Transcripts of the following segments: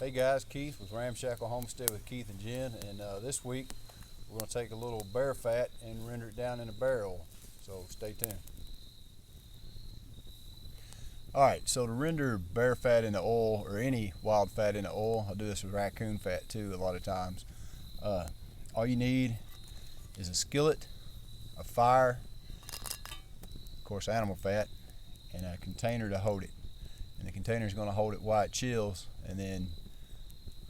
Hey guys, Keith with Ramshackle Homestead with Keith and Jen, and this week we're going to take a little bear fat and render it down in a bear oil, so stay tuned. Alright, so to render bear fat in the oil, or any wild fat in the oil, I'll do this with raccoon fat too a lot of times. All you need is a skillet, a fire, of course animal fat, and a container to hold it. And the container is going to hold it while it chills, and then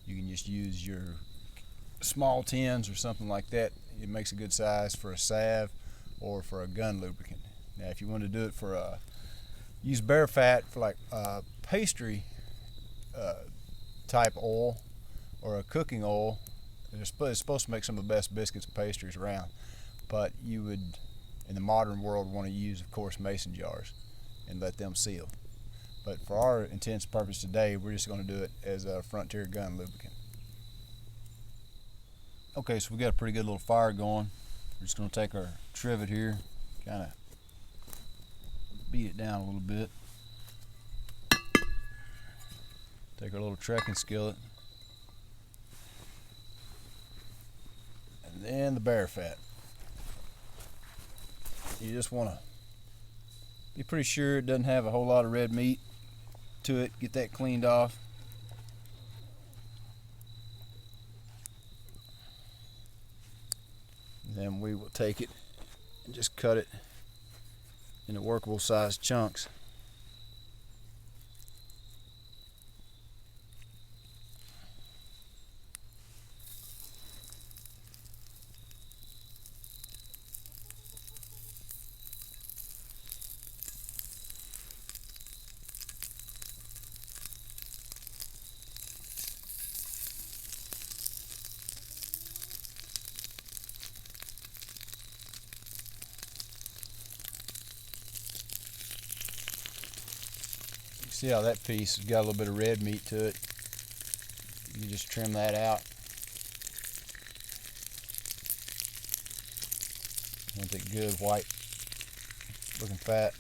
you can just use your small tins or something like that. It makes a good size for a salve or for a gun lubricant. Now if you want to do it for use bear fat for like pastry type oil or a cooking oil, it's supposed to make some of the best biscuits and pastries around, but you would in the modern world want to use, of course, mason jars and let them seal. But for our intents and purpose today, we're just going to do it as a Frontier gun lubricant. Okay, so we got a pretty good little fire going. We're just going to take our trivet here, kind of beat it down a little bit. Take our little trekking skillet. And then the bear fat. You just want to be pretty sure it doesn't have a whole lot of red meat to it. Get that cleaned off. And then we will take it and just cut it into workable sized chunks. See how that piece has got a little bit of red meat to it. You can just trim that out. You want that good white looking fat.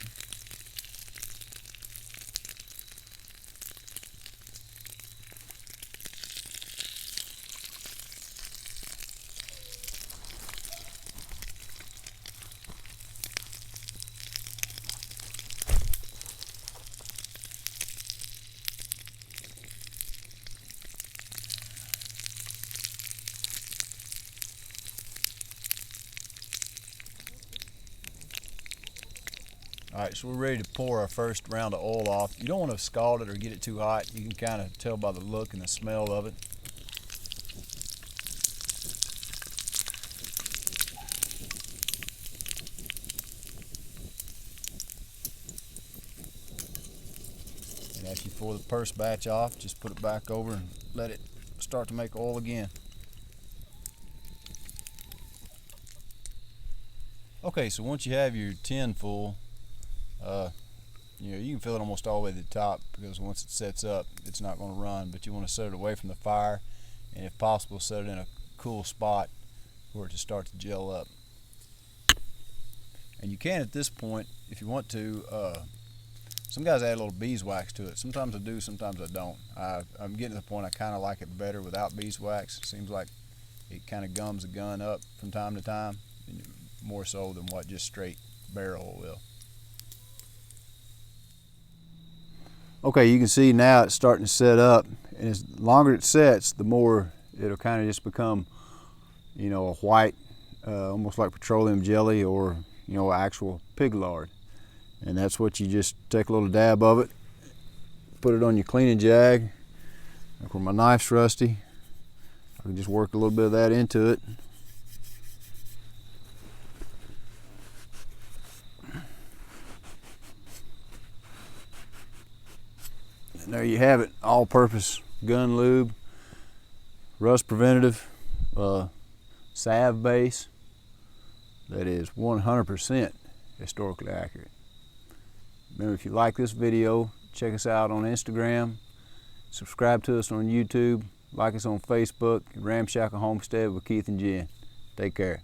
Alright, so we're ready to pour our first round of oil off. You don't want to scald it or get it too hot. You can kind of tell by the look and the smell of it. And after you pour the first batch off, just put it back over and let it start to make oil again. Okay, so once you have your tin full, you can fill it almost all the way to the top, because once it sets up, it's not going to run. But you want to set it away from the fire, and if possible, set it in a cool spot for it to start to gel up. And you can, at this point, if you want to, some guys add a little beeswax to it. Sometimes I do, sometimes I don't. I'm getting to the point I kind of like it better without beeswax. It seems like it kind of gums the gun up from time to time, more so than what just straight bear oil will. Okay, you can see now it's starting to set up, and as longer it sets, the more it'll kind of just become, a white, almost like petroleum jelly, or actual pig lard. And that's what you just take a little dab of it, put it on your cleaning jag. Like where my knife's rusty, I can just work a little bit of that into it. And there you have it, all-purpose gun lube, rust preventative, salve base that is 100% historically accurate. Remember, if you like this video, check us out on Instagram, subscribe to us on YouTube, like us on Facebook, Ramshackle Homestead with Keith and Jen. Take care.